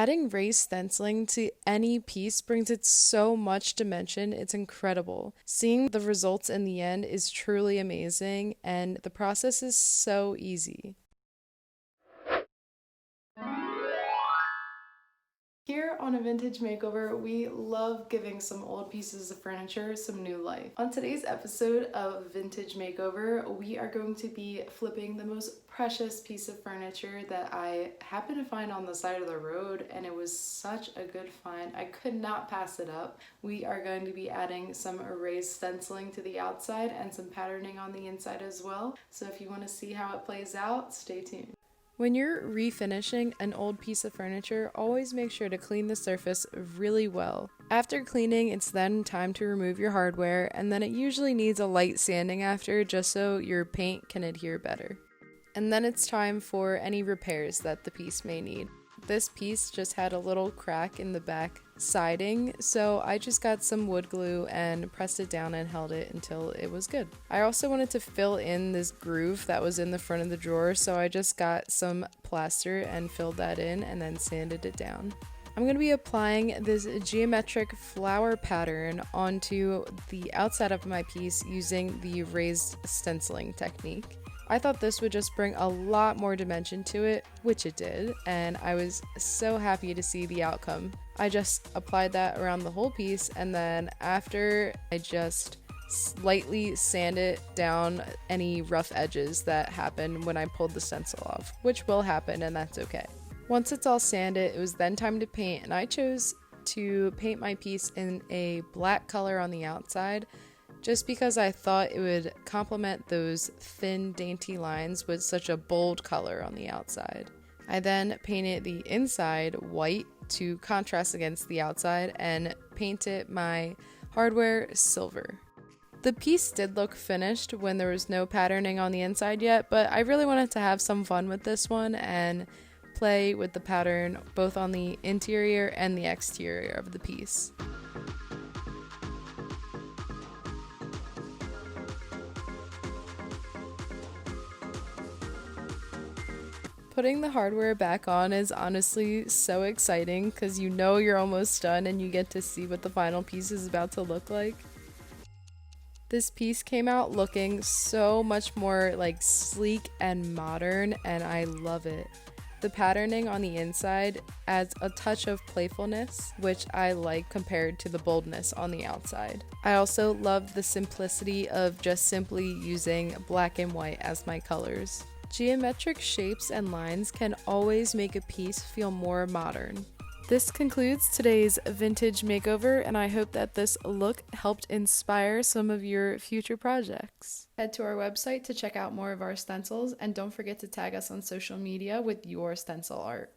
Adding raised stenciling to any piece brings it so much dimension, it's incredible. Seeing the results in the end is truly amazing, and the process is so easy. Here on A Vintage Makeover, we love giving some old pieces of furniture some new life. On today's episode of Vintage Makeover, we are going to be flipping the most precious piece of furniture that I happened to find on the side of the road, and it was such a good find. I could not pass it up. We are going to be adding some raised stenciling to the outside and some patterning on the inside as well. So if you want to see how it plays out, stay tuned. When you're refinishing an old piece of furniture, always make sure to clean the surface really well. After cleaning, it's then time to remove your hardware, and then it usually needs a light sanding after just so your paint can adhere better. And then it's time for any repairs that the piece may need. This piece just had a little crack in the back siding, so I just got some wood glue and pressed it down and held it until it was good. I also wanted to fill in this groove that was in the front of the drawer, so I just got some plaster and filled that in and then sanded it down. I'm going to be applying this geometric flower pattern onto the outside of my piece using the raised stenciling technique. I thought this would just bring a lot more dimension to it, which it did, and I was so happy to see the outcome. I just applied that around the whole piece, and then after I just slightly sanded down any rough edges that happened when I pulled the stencil off, which will happen, and that's okay. Once it's all sanded, it was then time to paint, and I chose to paint my piece in a black color on the outside, just because I thought it would complement those thin, dainty lines with such a bold color on the outside. I then painted the inside white to contrast against the outside and painted my hardware silver. The piece did look finished when there was no patterning on the inside yet, but I really wanted to have some fun with this one and play with the pattern both on the interior and the exterior of the piece. Putting the hardware back on is honestly so exciting because you know you're almost done and you get to see what the final piece is about to look like. This piece came out looking so much more like sleek and modern, and I love it. The patterning on the inside adds a touch of playfulness, which I like compared to the boldness on the outside. I also love the simplicity of just simply using black and white as my colors. Geometric shapes and lines can always make a piece feel more modern. This concludes today's vintage makeover, and I hope that this look helped inspire some of your future projects. Head to our website to check out more of our stencils, and don't forget to tag us on social media with your stencil art.